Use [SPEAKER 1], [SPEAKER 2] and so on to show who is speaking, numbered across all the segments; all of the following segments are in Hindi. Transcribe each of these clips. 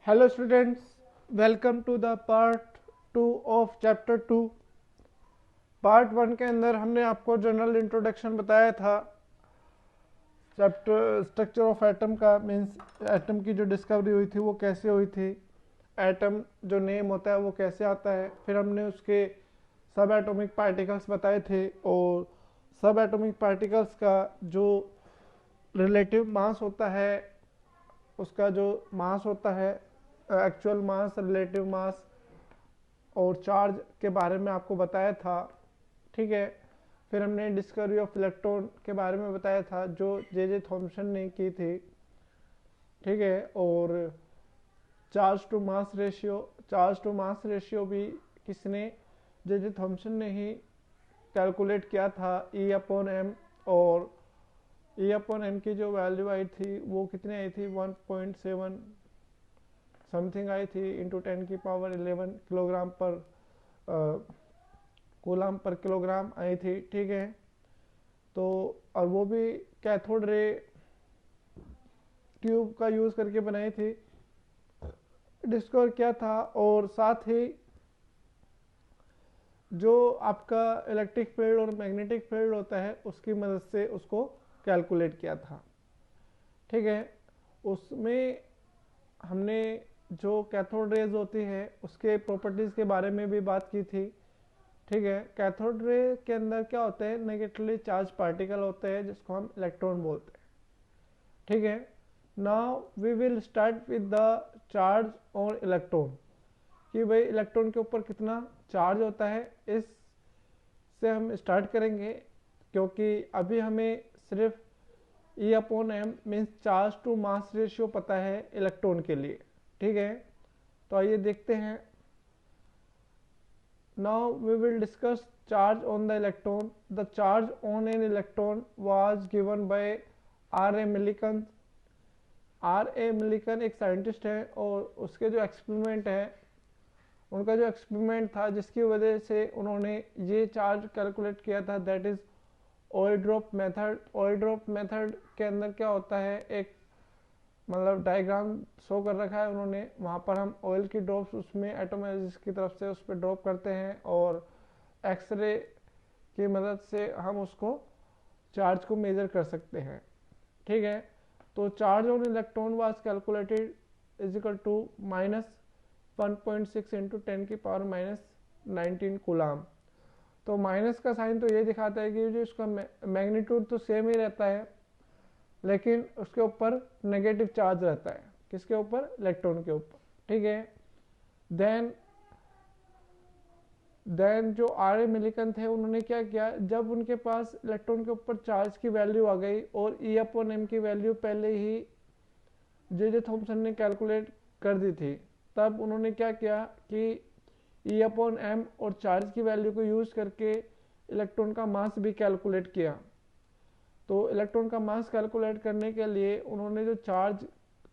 [SPEAKER 1] Hello students, welcome to the part 2 of chapter 2। Part 1 के अंदर हमने आपको जनरल इंट्रोडक्शन बताया था चैप्टर स्ट्रक्चर ऑफ एटम का, मीन्स एटम की जो डिस्कवरी हुई थी वो कैसे हुई थी, एटम जो नेम होता है वो कैसे आता है। फिर हमने उसके सब एटॉमिक पार्टिकल्स बताए थे और सब एटॉमिक पार्टिकल्स का जो रिलेटिव मास होता है, उसका जो मास होता है, एक्चुअल मास, रिलेटिव मास और चार्ज के बारे में आपको बताया था। ठीक है। फिर हमने डिस्कवरी ऑफ इलेक्ट्रॉन के बारे में बताया था जो जे थॉमसन ने की थी। ठीक है। और चार्ज टू मास रेशियो भी किसने, जे थॉमसन ने ही कैलकुलेट किया था, E/m। और E/m की जो वैल्यू आई थी वो कितनी आई थी, 1.7 समथिंग आई थी, इंटू 10⁻11 किलोग्राम पर कूलम पर किलोग्राम आई थी। ठीक है। तो और वो भी कैथोड रे ट्यूब का यूज़ करके बनाई थी, डिस्कवर किया था। और साथ ही जो आपका इलेक्ट्रिक फील्ड और मैग्नेटिक फील्ड होता है उसकी मदद से उसको कैलकुलेट किया था। ठीक है। उसमें हमने जो कैथोड रेज होती है उसके प्रॉपर्टीज़ के बारे में भी बात की थी। ठीक है। कैथोड रे के अंदर क्या होता है, नेगेटिवली चार्ज पार्टिकल होते हैं जिसको हम इलेक्ट्रॉन बोलते हैं। ठीक है। Now we will start with the charge on electron, कि भाई इलेक्ट्रॉन के ऊपर कितना चार्ज होता है, इससे हम स्टार्ट करेंगे। क्योंकि अभी हमें सिर्फ E/m means charge to mass ratio पता है इलेक्ट्रॉन के लिए। ठीक है। तो आइए देखते हैं। Now we will discuss charge on the electron. The charge on an electron was given by R.A. Millikan. R.A. Millikan एक साइंटिस्ट है और उसके जो एक्सपेरिमेंट है, उनका जो एक्सपेरिमेंट था जिसकी वजह से उन्होंने ये चार्ज कैलकुलेट किया था, that is oil drop method. Oil drop method के अंदर क्या होता है, एक मतलब डायग्राम शो कर रखा है उन्होंने, वहाँ पर हम ऑयल की ड्रॉप्स उसमें एटम एनर्जी की तरफ से उस पर ड्रॉप करते हैं और एक्सरे की मदद से हम उसको चार्ज को मेजर कर सकते हैं। ठीक है। तो charge on electron was calculated is equal to -1.6 into 10⁻⁻19 coulomb. तो माइनस का साइन तो ये दिखाता है कि जो इसका मैग्नीट्यूड तो सेम ही रहता है, लेकिन उसके ऊपर नेगेटिव चार्ज रहता है। किसके ऊपर, इलेक्ट्रॉन के ऊपर। ठीक है। देन जो R.A. मिलिकन थे उन्होंने क्या किया, जब उनके पास इलेक्ट्रॉन के ऊपर चार्ज की वैल्यू आ गई और E/m की वैल्यू पहले ही जे थॉमसन ने कैलकुलेट कर दी थी, तब उन्होंने क्या किया कि E/m और चार्ज की वैल्यू को यूज करके इलेक्ट्रॉन का मास भी कैलकुलेट किया। तो इलेक्ट्रॉन का मास कैलकुलेट करने के लिए उन्होंने जो चार्ज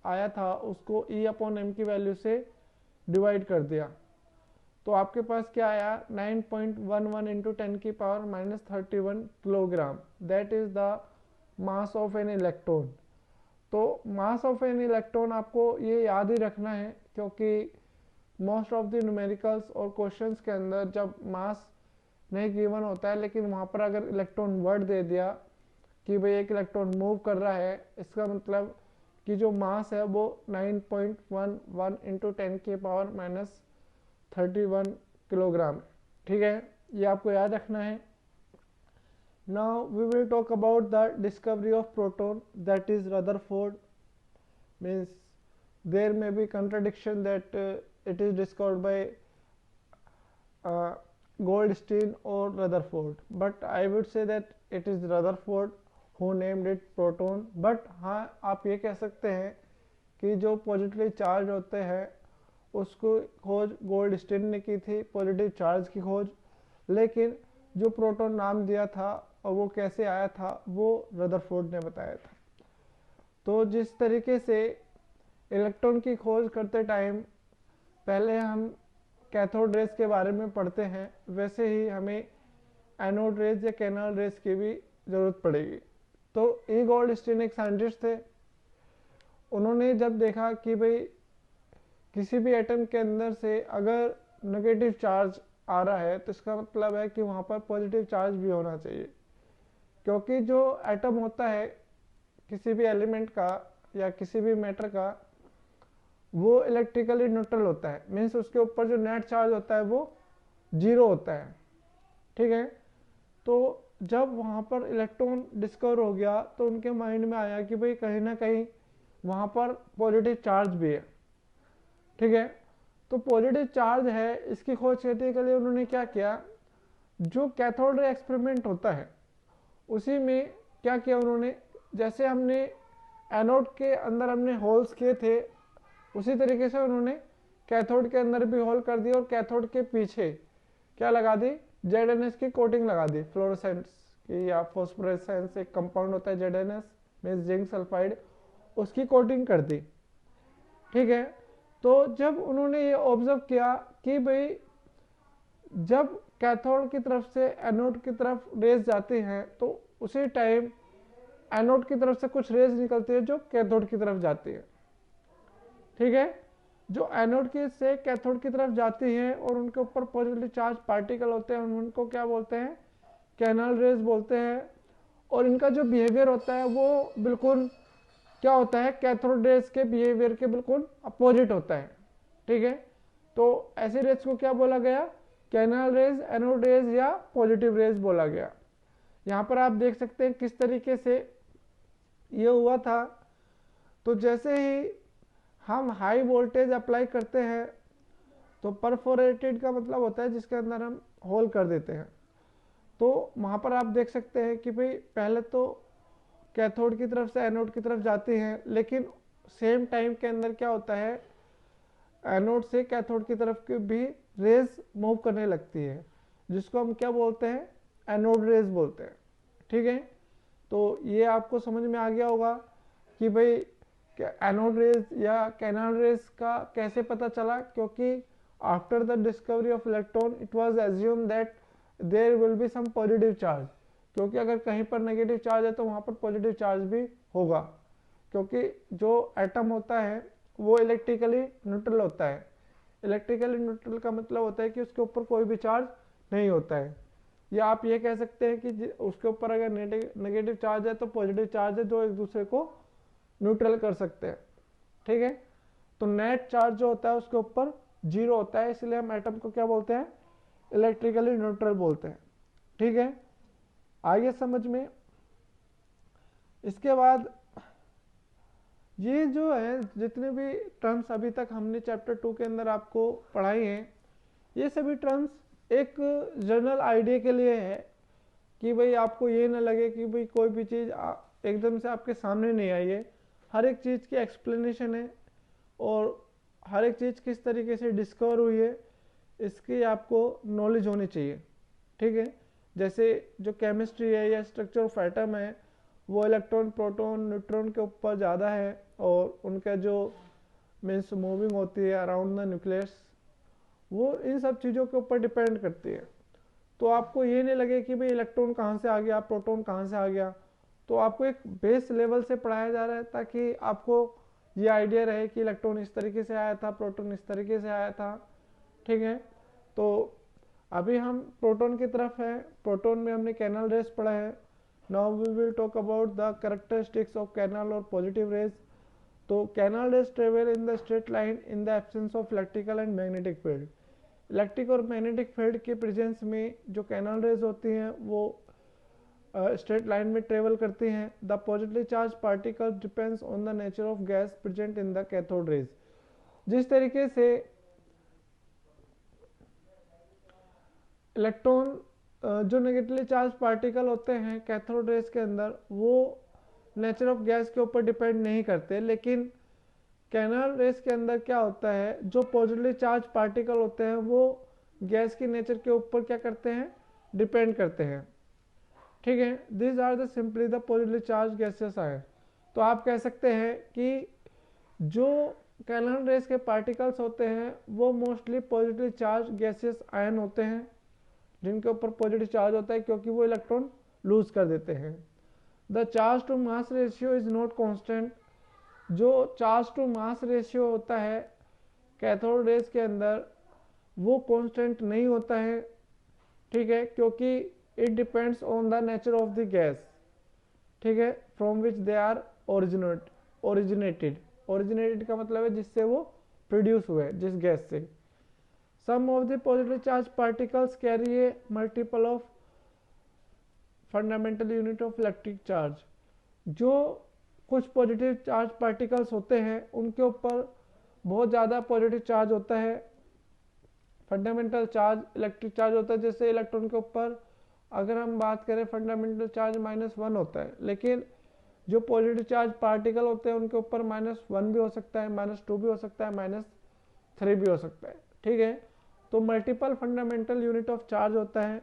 [SPEAKER 1] आया था उसको E/m की वैल्यू से डिवाइड कर दिया। तो आपके पास क्या आया, 9.11 into 10⁻31 kilogram, that is the mass of an electron. तो मास ऑफ एन इलेक्ट्रॉन आपको ये याद ही रखना है, क्योंकि मोस्ट ऑफ द न्यूमेरिकल्स और क्वेश्चंस के अंदर जब मास नहीं गिवन होता है, लेकिन वहाँ पर अगर इलेक्ट्रॉन वर्ड दे दिया कि भाई एक इलेक्ट्रॉन मूव कर रहा है, इसका मतलब कि जो मास है वो 9.11 इंटू 10⁻31 किलोग्राम। ठीक है। ये आपको याद रखना है। Now we will talk about the discovery of proton, that is Rutherford. Means there may be contradiction that it is discovered by Goldstein or Rutherford, but I would say that it is Rutherford who named it proton। but हाँ, आप ये कह सकते हैं कि जो पॉजिटिवली चार्ज होते हैं उसको खोज गोल्डस्टीन ने की थी, पॉजिटिव चार्ज की खोज। लेकिन जो प्रोटॉन नाम दिया था और वो कैसे आया था वो रदरफोर्ड ने बताया था। तो जिस तरीके से इलेक्ट्रॉन की खोज करते टाइम पहले हम कैथोड रेज के बारे में पढ़ते हैं, वैसे ही हमें एनोड रेज या कैनल रेज की भी ज़रूरत पड़ेगी। तो E. गोल्डस्टीन एक साइंटिस्ट थे, उन्होंने जब देखा कि भाई किसी भी एटम के अंदर से अगर नेगेटिव चार्ज आ रहा है तो इसका मतलब है कि वहाँ पर पॉजिटिव चार्ज भी होना चाहिए, क्योंकि जो एटम होता है किसी भी एलिमेंट का या किसी भी मैटर का, वो इलेक्ट्रिकली न्यूट्रल होता है। मीन्स उसके ऊपर जो नेट चार्ज होता है वो जीरो होता है। ठीक है, तो जब वहाँ पर इलेक्ट्रॉन डिस्कवर हो गया तो उनके माइंड में आया कि भाई कहीं ना कहीं वहाँ पर पॉजिटिव चार्ज भी है। ठीक है, तो पॉजिटिव चार्ज है इसकी खोज करने के लिए उन्होंने क्या किया, जो कैथोड रे एक्सपेरिमेंट होता है उसी में क्या किया उन्होंने, जैसे हमने एनोड के अंदर हमने होल्स किए थे उसी तरीके से उन्होंने कैथोड के अंदर भी होल कर दिया और कैथोड के पीछे क्या लगा दी, जेडएनएस की कोटिंग लगा दी, फ्लोरोसेंस की या फॉस्फोरेसेंस एक कंपाउंड होता है जेडएनएस मींस जिंक सल्फाइड, उसकी कोटिंग कर दी। ठीक है, तो जब उन्होंने ये ऑब्जर्व किया कि भाई जब कैथोड की तरफ से एनोड की तरफ रेज जाती हैं तो उसी टाइम एनोड की तरफ से कुछ रेज निकलती है जो कैथोड की तरफ जाती है। ठीक है, जो एनोड की से कैथोड की तरफ जाती हैं और उनके ऊपर पॉजिटिव चार्ज पार्टिकल होते हैं, उनको क्या बोलते हैं, कैनल रेज बोलते हैं। और इनका जो बिहेवियर होता है वो बिल्कुल क्या होता है, कैथोड रेज के बिहेवियर के बिल्कुल अपोजिट होता है। ठीक है, तो ऐसे रेज को क्या बोला गया, कैनल रेज, एनोड रेज या पॉजिटिव रेज बोला गया। यहाँ पर आप देख सकते हैं किस तरीके से ये हुआ था। तो जैसे ही हम हाई वोल्टेज अप्लाई करते हैं तो परफोरेटेड का मतलब होता है जिसके अंदर हम होल कर देते हैं। तो वहाँ पर आप देख सकते हैं कि भाई पहले तो कैथोड की तरफ से एनोड की तरफ जाती हैं, लेकिन सेम टाइम के अंदर क्या होता है, एनोड से कैथोड की तरफ की भी रेज मूव करने लगती है, जिसको हम क्या बोलते हैं, एनोड रेज बोलते हैं। ठीक है, तो ये आपको समझ में आ गया होगा कि भाई एनोड रेज या कैनल रेज का कैसे पता चला, क्योंकि after the discovery of electron it was assume that there will be some positive charge, क्योंकि अगर कहीं पर नेगेटिव चार्ज है तो वहाँ पर पॉजिटिव चार्ज भी होगा, क्योंकि जो एटम होता है वो इलेक्ट्रिकली न्यूट्रल होता है। इलेक्ट्रिकली न्यूट्रल का मतलब होता है कि उसके ऊपर कोई भी चार्ज नहीं होता है, या आप ये कह सकते हैं कि उसके ऊपर अगर नेगेटिव चार्ज है तो पॉजिटिव चार्ज है जो एक दूसरे को न्यूट्रल कर सकते हैं। ठीक है, तो नेट चार्ज जो होता है उसके ऊपर जीरो होता है, इसलिए हम एटम को क्या बोलते हैं, इलेक्ट्रिकली न्यूट्रल बोलते हैं। ठीक है, आगे समझ में। इसके बाद ये जो है जितने भी टर्म्स अभी तक हमने चैप्टर 2 के अंदर आपको पढ़ाई हैं, ये सभी टर्म्स एक जनरल आइडिया के लिए है कि भाई आपको ये ना लगे कि भाई कोई भी चीज़ एकदम से आपके सामने नहीं आई है। हर एक चीज़ की एक्सप्लेनेशन है और हर एक चीज़ किस तरीके से डिस्कवर हुई है इसकी आपको नॉलेज होनी चाहिए। ठीक है, जैसे जो केमिस्ट्री है या स्ट्रक्चर ऑफ एटम है वो इलेक्ट्रॉन, प्रोटॉन, न्यूट्रॉन के ऊपर ज़्यादा है और उनका जो मीन्स मूविंग होती है अराउंड द न्यूक्लियस वो इन सब चीज़ों के ऊपर डिपेंड करती है। तो आपको ये नहीं लगे कि भाई इलेक्ट्रॉन कहाँ से आ गया, प्रोटॉन कहाँ से आ गया, तो आपको एक बेस लेवल से पढ़ाया जा रहा है ताकि आपको ये आइडिया रहे कि इलेक्ट्रॉन इस तरीके से आया था, प्रोटॉन इस तरीके से आया था। ठीक है, तो अभी हम प्रोटॉन की तरफ है। प्रोटॉन में हमने कैनल रेज पढ़ा है। Now we will talk about the characteristics of canal और पॉजिटिव रेज। तो canal rays travel in the straight line in the absence of electrical and magnetic field. Electric और मैग्नेटिक फील्ड के प्रेजेंस में जो कैनल रेज होती हैं वो स्ट्रेट लाइन में ट्रेवल करती हैं। The positively charge particle depends on the nature of gas present in the cathode raise. जिस तरीके से इलेक्ट्रॉन जो नेगेटिवली चार्ज पार्टिकल होते हैं कैथोड रेज के अंदर वो नेचर ऑफ गैस के ऊपर डिपेंड नहीं करते, लेकिन कैनल रेज के अंदर क्या होता है, जो पॉजिटिवली चार्ज पार्टिकल होते हैं वो गैस की नेचर के ऊपर क्या करते हैं, डिपेंड करते हैं। ठीक है, this are the simply the positively charge gases ion. तो आप कह सकते हैं कि जो कैनल रेज के पार्टिकल्स होते हैं वो mostly positively charge gases ion होते हैं जिनके ऊपर पॉजिटिव चार्ज होता है, क्योंकि वो इलेक्ट्रॉन लूज कर देते हैं। The charge to mass ratio is not constant. जो चार्ज टू मास रेशियो होता है कैथोड रेज के अंदर वो कांस्टेंट नहीं होता है, ठीक है, क्योंकि it depends on the nature of the gas, ठीक है, from which they are originated का मतलब है जिससे वो प्रोड्यूस हुए, जिस गैस से। Some of the positive charge particles carry a multiple of fundamental unit of electric charge. जो कुछ पॉजिटिव चार्ज पार्टिकल्स होते हैं उनके ऊपर बहुत ज़्यादा पॉजिटिव चार्ज होता है, फंडामेंटल चार्ज इलेक्ट्रिक चार्ज होता है। जैसे इलेक्ट्रॉन के ऊपर अगर हम बात करें फंडामेंटल चार्ज -1 होता है, लेकिन जो पॉजिटिव चार्ज पार्टिकल होते हैं उनके ऊपर -1 भी हो सकता है, -2 भी हो सकता है, -3 भी हो सकता है, ठीक है। तो multiple fundamental unit of charge होता है।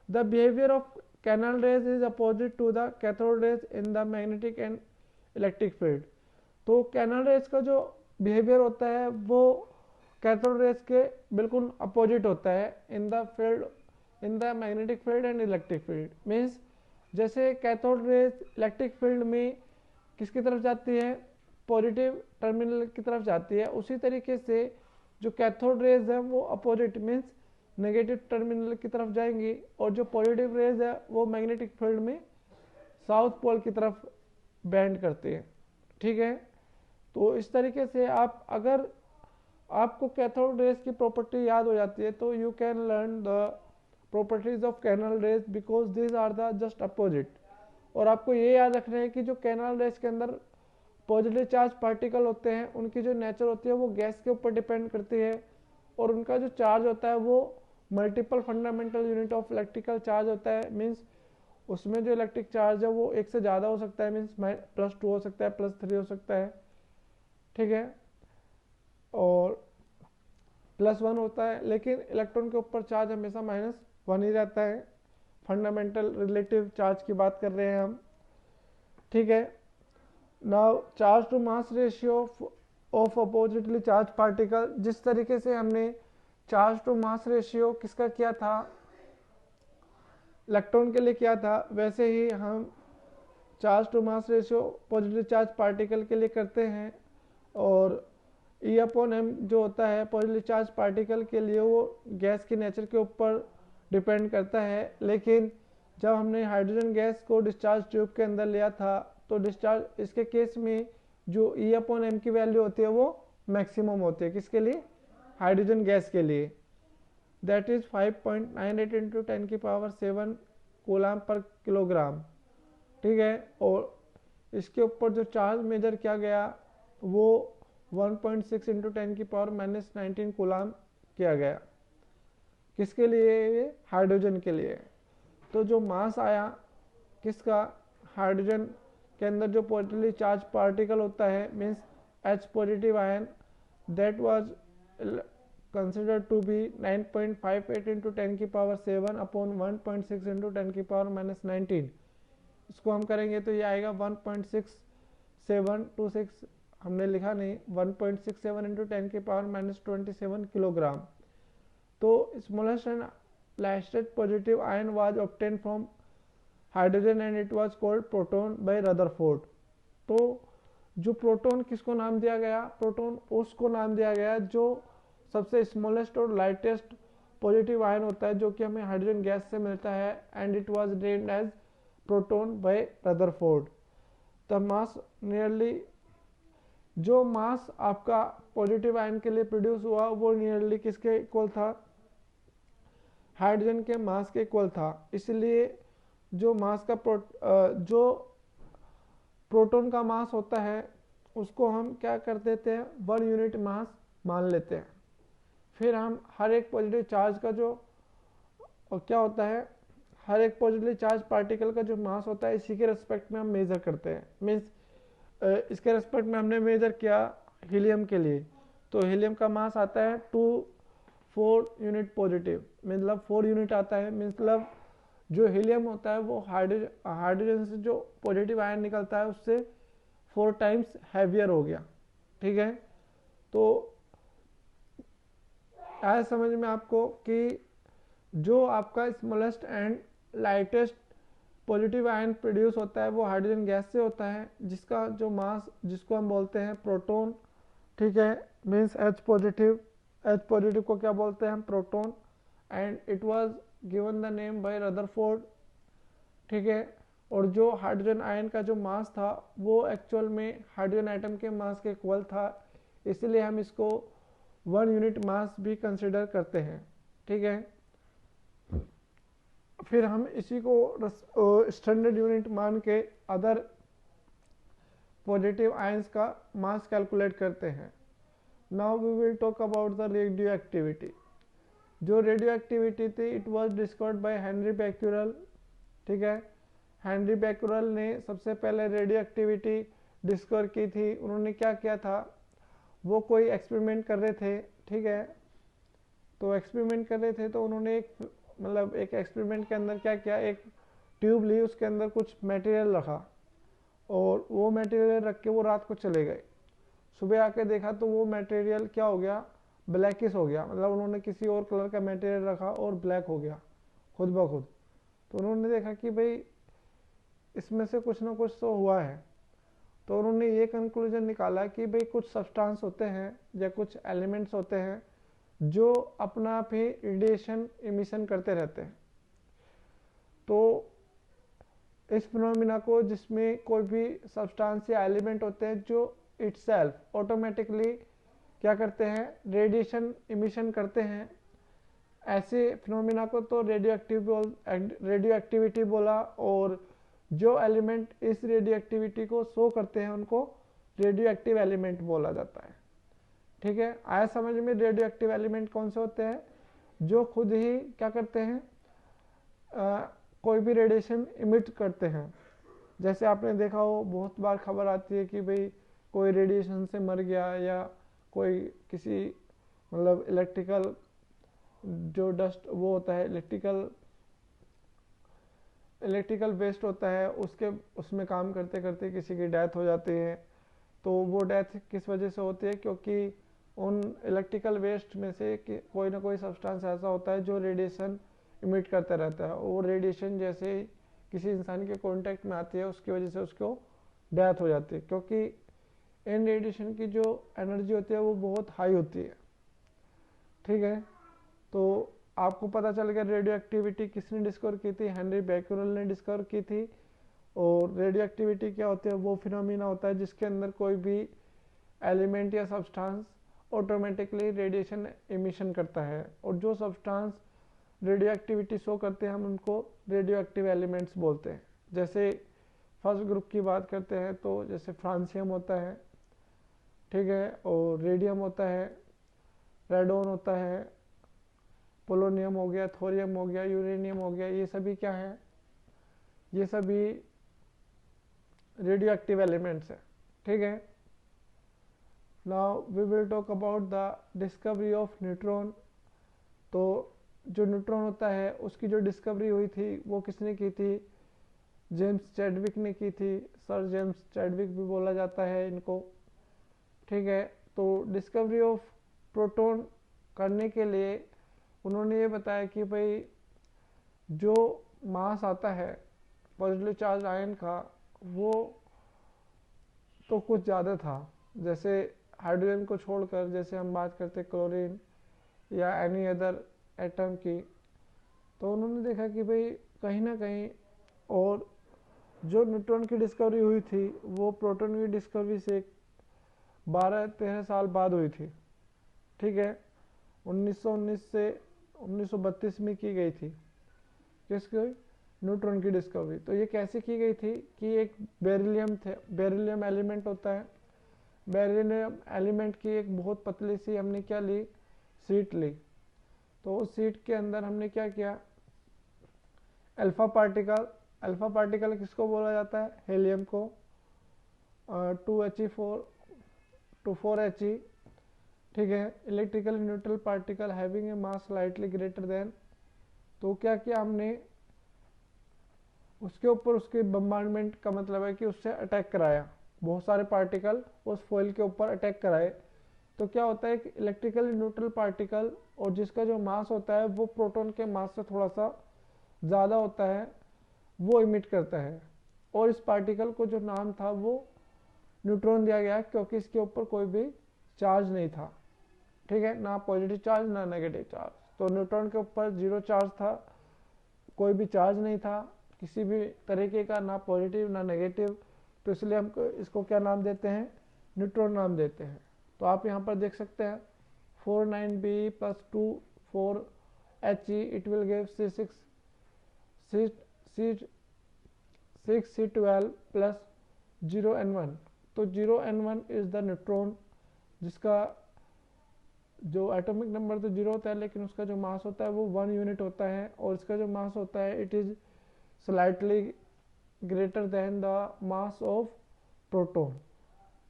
[SPEAKER 1] The behaviour of canal rays is opposite to the cathode rays in the magnetic and electric field. तो कैनल रेज का जो बिहेवियर होता है वो कैथोड रेज के बिल्कुल अपोजिट होता है इन the magnetic field and electric field. Means जैसे कैथोड रेज इलेक्ट्रिक फील्ड में किसकी तरफ जाती है, पॉजिटिव टर्मिनल की तरफ जाती है, उसी तरीके से जो कैथोड रेज है वो अपोजिट मीन्स नेगेटिव टर्मिनल की तरफ जाएंगी, और जो पॉजिटिव रेज है वो मैग्नेटिक फील्ड में साउथ पोल की तरफ बेंड करती है, ठीक है। तो इस तरीके से आप अगर आपको कैथोड रेज की प्रॉपर्टी याद हो जाती है तो you can learn the properties of canal rays because these are the just opposite. और आपको ये याद रखना है कि जो कैनल रेज के अंदर पॉजिटिव चार्ज पार्टिकल होते हैं उनकी जो नेचर होती है वो गैस के ऊपर डिपेंड करती है, और उनका जो चार्ज होता है वो multiple fundamental unit of electrical charge होता है। मीन्स उसमें जो इलेक्ट्रिक चार्ज है वो एक से ज़्यादा हो सकता है, मीन्स +2 हो सकता है, +3 हो सकता है, ठीक है, और +1 होता है। लेकिन इलेक्ट्रॉन के ऊपर चार्ज हमेशा -1 ही रहता है। फंडामेंटल रिलेटिव चार्ज की बात कर रहे हैं हम, ठीक है। Now charge to mass ratio of oppositely charge particle, जिस तरीके से हमने चार्ज टू मास रेशियो किसका किया था, इलेक्ट्रॉन के लिए किया था, वैसे ही हम charge to mass ratio positive charge particle के लिए करते हैं। और E/m जो होता है पॉजिटिव चार्ज पार्टिकल के लिए वो गैस की नेचर के ऊपर डिपेंड करता है। लेकिन जब हमने हाइड्रोजन गैस को डिस्चार्ज ट्यूब के अंदर लिया था तो डिस्चार्ज इसके केस में जो E/m की वैल्यू होती है वो मैक्सिमम होती है, किसके लिए, हाइड्रोजन गैस के लिए, that is 5.98 × 10⁷ coulomb per kilogram, ठीक है। और इसके ऊपर जो चार्ज मेजर किया गया वो 1.6 × 10⁻⁻19 कूलम किया गया, किसके लिए, हाइड्रोजन के लिए। तो जो मास आया किसका, हाइड्रोजन के अंदर जो पॉजिटिवली चार्ज पार्टिकल होता है means H positive ion, that was considered to be 9.58 × 10⁷ upon 1.6 × 10⁻⁻19। इसको हम करेंगे तो ये आएगा 1.6726, हमने लिखा नहीं, 1.67 × 10⁻⁻27 किलोग्राम। तो smallest and largest positive ion was obtain from hydrogen and it was called proton by Rutherford. तो जो प्रोटॉन किसको नाम दिया गया, प्रोटॉन उसको नाम दिया गया जो सबसे स्मॉलेस्ट और लाइटेस्ट पॉजिटिव आयन होता है जो कि हमें हाइड्रोजन गैस से मिलता है, and it was named as proton by Rutherford. The mass nearly, जो मास आपका पॉजिटिव आयन के लिए प्रोड्यूस हुआ वो नियरली किसके इक्वल था, हाइड्रोजन के मास के इक्वल था। इसलिए जो मास का जो प्रोटॉन का मास होता है उसको हम क्या कर देते हैं, 1 यूनिट मास मान लेते हैं। फिर हम हर एक पॉजिटिव चार्ज का जो क्या होता है, हर एक पॉजिटिवली चार्ज पार्टिकल का जो मास होता है इसी के रेस्पेक्ट में हम मेजर करते हैं। मीन्स इसके रेस्पेक्ट में हमने मेजर किया हीलियम के लिए, तो हीलियम का मास आता है 4 यूनिट पॉजिटिव, मतलब 4 यूनिट आता है। मतलब जो हीलियम होता है वो हाइड्रोजन से जो पॉजिटिव आयन निकलता है उससे 4 टाइम्स हैवियर हो गया, ठीक है। तो आया समझ में आपको कि जो आपका smallest and lightest positive ion produce होता है वो हाइड्रोजन गैस से होता है, जिसका जो मास जिसको हम बोलते हैं प्रोटॉन ठीक है, means H positive. H positive को क्या बोलते हैं हम? Proton. And it was given the name by Rutherford. ठीक है, और जो हाइड्रोजन आयन का जो मास था वो एक्चुअल में हाइड्रोजन एटम के मास के इक्वल था, इसलिए हम इसको 1 यूनिट मास भी कंसिडर करते हैं। ठीक है, फिर हम इसी को स्टैंडर्ड यूनिट मान के अदर पॉजिटिव आयंस का मास कैलकुलेट करते हैं। Now we will talk about the radio activity. जो रेडियो एक्टिविटी थी it was discovered by Henry Becquerel. ठीक है, हेनरी बैक्यूरेल ने सबसे पहले रेडियो एक्टिविटी डिस्कवर की थी। उन्होंने क्या किया था, वो कोई एक्सपेरिमेंट कर रहे थे। ठीक है, तो एक्सपेरिमेंट कर रहे थे तो उन्होंने एक एक्सपेरिमेंट के अंदर क्या किया, एक ट्यूब ली, उसके अंदर कुछ मटेरियल रखा और वो मटेरियल रख के वो रात को चले गए। सुबह आके देखा तो वो मटेरियल क्या हो गया, ब्लैकिश हो गया। मतलब उन्होंने किसी और कलर का मटेरियल रखा और ब्लैक हो गया खुद ब खुद। तो उन्होंने देखा कि भाई इसमें से कुछ ना कुछ तो हुआ है। तो उन्होंने ये कंक्लूजन निकाला कि भाई कुछ सब्सटेंस होते हैं या कुछ एलिमेंट्स होते हैं जो अपना आप ही रेडिएशन इमिशन करते रहते हैं। तो इस फिनोमिना को, जिसमें कोई भी सब्सटेंस या एलिमेंट होते हैं जो इटसेल्फ ऑटोमेटिकली क्या करते हैं, रेडिएशन इमिशन करते हैं, ऐसे फिनोमिना को तो रेडियो एक्टिविटी बोला। और जो एलिमेंट इस रेडियो एक्टिविटी को शो करते हैं उनको रेडियो एक्टिव एलिमेंट बोला जाता है। ठीक है, आया समझ में? रेडियो एक्टिव एलिमेंट कौन से होते हैं, जो खुद ही क्या करते हैं, कोई भी रेडिएशन इमिट करते हैं। जैसे आपने देखा हो बहुत बार खबर आती है कि भाई कोई रेडिएशन से मर गया, या कोई किसी इलेक्ट्रिकल जो डस्ट वो होता है, इलेक्ट्रिकल वेस्ट होता है, उसमें काम करते करते किसी की डेथ हो जाती है। तो वो डेथ किस वजह से होती है, क्योंकि उन इलेक्ट्रिकल वेस्ट में से कोई ना कोई सब्सटेंस ऐसा होता है जो रेडिएशन इमिट करता रहता है। वो रेडिएशन जैसे किसी इंसान के कांटेक्ट में आती है उसकी वजह से उसको डेथ हो जाती है, क्योंकि इन रेडिएशन की जो एनर्जी होती है वो बहुत हाई होती है। ठीक है, तो आपको पता चल गया रेडियो एक्टिविटी किसने डिस्कवर की थी, हेनरी बैक्यूरेल ने डिस्कवर की थी। और रेडियो एक्टिविटी क्या होती है, वो फिनोमिना होता है जिसके अंदर कोई भी एलिमेंट या सब्सटेंस ऑटोमेटिकली रेडिएशन इमिशन करता है। और जो सब्सटेंस रेडियो एक्टिविटी शो करते हैं हम उनको रेडियो एक्टिव एलिमेंट्स बोलते हैं। जैसे फर्स्ट ग्रुप की बात करते हैं तो जैसे फ्रांसियम होता है, ठीक है, और रेडियम होता है, रेडोन होता है, पोलोनियम हो गया, थोरियम हो गया, यूरेनियम हो गया, ये सभी क्या है, ये सभी रेडियो एक्टिव एलिमेंट्स है। ठीक है, now we will talk about the discovery of neutron. तो जो न्यूट्रॉन होता है उसकी जो डिस्कवरी हुई थी वो किसने की थी, जेम्स चैडविक ने की थी। सर जेम्स चैडविक भी बोला जाता है इनको। ठीक है, तो डिस्कवरी ऑफ प्रोटॉन करने के लिए उन्होंने ये बताया कि भाई जो मास आता है पॉजिटिव चार्ज आयन का वो तो कुछ ज़्यादा था। जैसे हाइड्रोजन को छोड़कर, जैसे हम बात करते क्लोरीन या एनी अदर एटम की, तो उन्होंने देखा कि भाई कहीं ना कहीं, और जो न्यूट्रॉन की डिस्कवरी हुई थी वो प्रोटॉन की डिस्कवरी से 12-13 साल बाद हुई थी। ठीक है, 1919 से 1932 में की गई थी किसकी, न्यूट्रॉन की डिस्कवरी। तो ये कैसे की गई थी कि एक बेरिलियम एलिमेंट होता है, बेरिलियम एलिमेंट की एक बहुत पतली सी हमने क्या ली, शीट ली। तो उस शीट के अंदर हमने क्या किया, अल्फा पार्टिकल किसको बोला जाता है, हेलियम को, 2He4 ठीक है, electrical neutral particle having a mass slightly greater than. तो क्या किया हमने, उसके ऊपर उसके बम्बार्डमेंट का मतलब है कि उससे अटैक कराया, बहुत सारे पार्टिकल उस फॉइल के ऊपर अटैक कराए। तो क्या होता है कि इलेक्ट्रिकल न्यूट्रल पार्टिकल और जिसका जो मास होता है वो प्रोटॉन के मास से थोड़ा सा ज़्यादा होता है, वो इमिट करता है। और इस पार्टिकल को जो नाम था वो न्यूट्रॉन दिया गया क्योंकि इसके ऊपर कोई भी चार्ज नहीं था, ठीक है, ना पॉजिटिव चार्ज ना नेगेटिव चार्ज। तो न्यूट्रॉन के ऊपर जीरो चार्ज था, कोई भी चार्ज नहीं था किसी भी तरीके का, ना पॉजिटिव ना नेगेटिव। तो इसलिए हम इसको क्या नाम देते हैं, न्यूट्रॉन नाम देते हैं। तो आप यहाँ पर देख सकते हैं 49b plus 2 4He, it will give C6C12 plus 0n1। तो 0n1 इज द न्यूट्रॉन, जिसका जो एटॉमिक नंबर तो जीरो होता है, लेकिन उसका जो मास होता है वो 1 यूनिट होता है, और इसका जो मास होता है it is slightly greater than the mass of proton.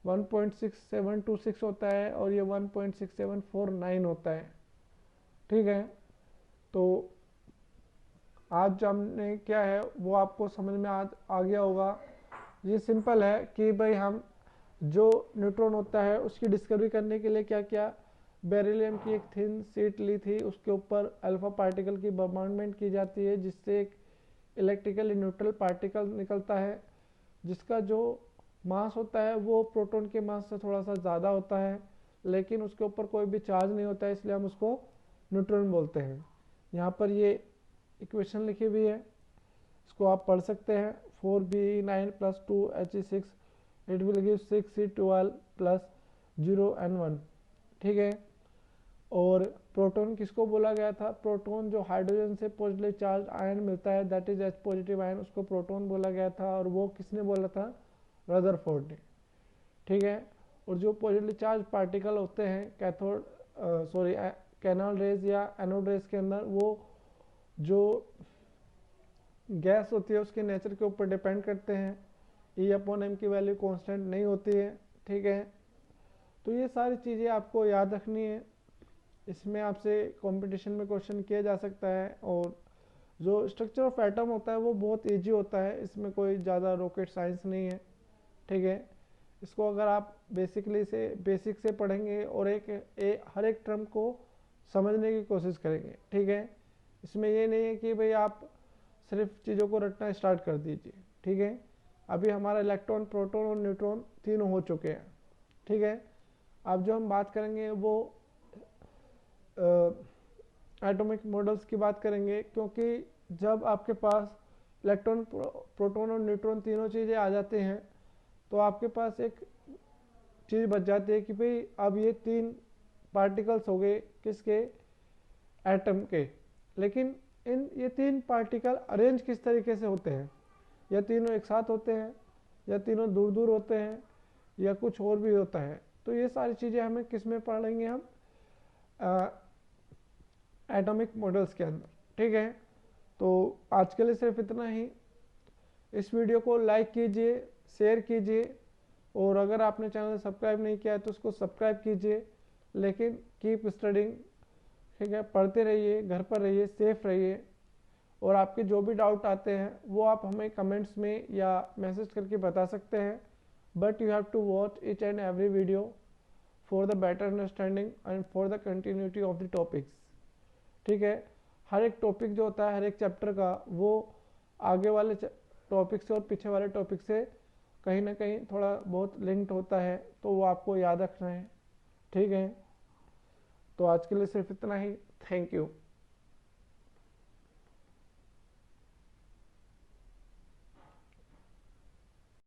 [SPEAKER 1] 1.6726 होता है और ये 1.6749 होता है, ठीक है। तो आज जो हमने क्या है वो आपको समझ में आ गया होगा। ये सिंपल है कि भाई हम जो न्यूट्रॉन होता है उसकी डिस्कवरी करने के लिए क्या क्या, बेरिलियम की एक थिन शीट ली थी, उसके ऊपर अल्फा पार्टिकल की बॉम्बार्डमेंट की जाती है, जिससे एक इलेक्ट्रिकली न्यूट्रल पार्टिकल निकलता है, जिसका जो मास होता है वो प्रोटॉन के मास से थोड़ा सा ज़्यादा होता है, लेकिन उसके ऊपर कोई भी चार्ज नहीं होता है, इसलिए हम उसको न्यूट्रॉन बोलते हैं। यहाँ पर ये इक्वेशन लिखी हुई है, इसको आप पढ़ सकते हैं। 4b9 plus 2He6 it will give 6C12 plus 0n1, ठीक है। और प्रोटॉन किसको बोला गया था, प्रोटॉन जो हाइड्रोजन से पॉजिटिवली चार्ज आयन मिलता है that is H positive ion, उसको प्रोटॉन बोला गया था, और वो किसने बोला था, रदरफोर्ड ने, ठीक है। और जो पॉजिटिवली चार्ज पार्टिकल होते हैं कैथोड कैनोड रेज या एनोड रेज के अंदर, वो जो गैस होती है उसके नेचर के ऊपर डिपेंड करते हैं, E/m की वैल्यू कांस्टेंट नहीं होती है, ठीक है। तो ये सारी चीज़ें आपको याद रखनी है, इसमें आपसे कंपटीशन में क्वेश्चन किया जा सकता है। और जो स्ट्रक्चर ऑफ एटम होता है वो बहुत इजी होता है, इसमें कोई ज़्यादा रॉकेट साइंस नहीं है, ठीक है। इसको अगर आप बेसिक से पढ़ेंगे और हर एक टर्म को समझने की कोशिश करेंगे, ठीक है। इसमें ये नहीं है कि भाई आप सिर्फ चीज़ों को रटना स्टार्ट कर दीजिए, ठीक है। अभी हमारा इलेक्ट्रॉन, प्रोटॉन और न्यूट्रॉन तीनों हो चुके हैं, ठीक है। अब जो हम बात करेंगे वो एटॉमिक मॉडल्स की बात करेंगे, क्योंकि जब आपके पास इलेक्ट्रॉन, प्रोटॉन और न्यूट्रॉन तीनों चीज़ें आ जाते हैं तो आपके पास एक चीज़ बच जाती है कि भाई अब ये तीन पार्टिकल्स हो गए किसके, एटम के। लेकिन ये तीन पार्टिकल अरेंज किस तरीके से होते हैं, या तीनों एक साथ होते हैं, या तीनों दूर दूर होते हैं, या कुछ और भी होता है। तो ये सारी चीज़ें हमें किस में पढ़ेंगे, हम एटॉमिक मॉडल्स के अंदर, ठीक है। तो आज के लिए सिर्फ इतना ही। इस वीडियो को लाइक कीजिए, शेयर कीजिए, और अगर आपने चैनल सब्सक्राइब नहीं किया है तो उसको सब्सक्राइब कीजिए। लेकिन कीप स्टडिंग, ठीक है, पढ़ते रहिए, घर पर रहिए, सेफ रहिए। और आपके जो भी डाउट आते हैं वो आप हमें कमेंट्स में या मैसेज करके बता सकते हैं, but you have to watch each and every video for the better understanding and for the continuity of the topics, ठीक है। हर एक टॉपिक जो होता है, हर एक चैप्टर का, वो आगे वाले टॉपिक से और पीछे वाले टॉपिक से कहीं ना कहीं थोड़ा बहुत लिंक्ड होता है, तो वो आपको याद रखना है, ठीक है। तो आज के लिए सिर्फ इतना ही। Thank you.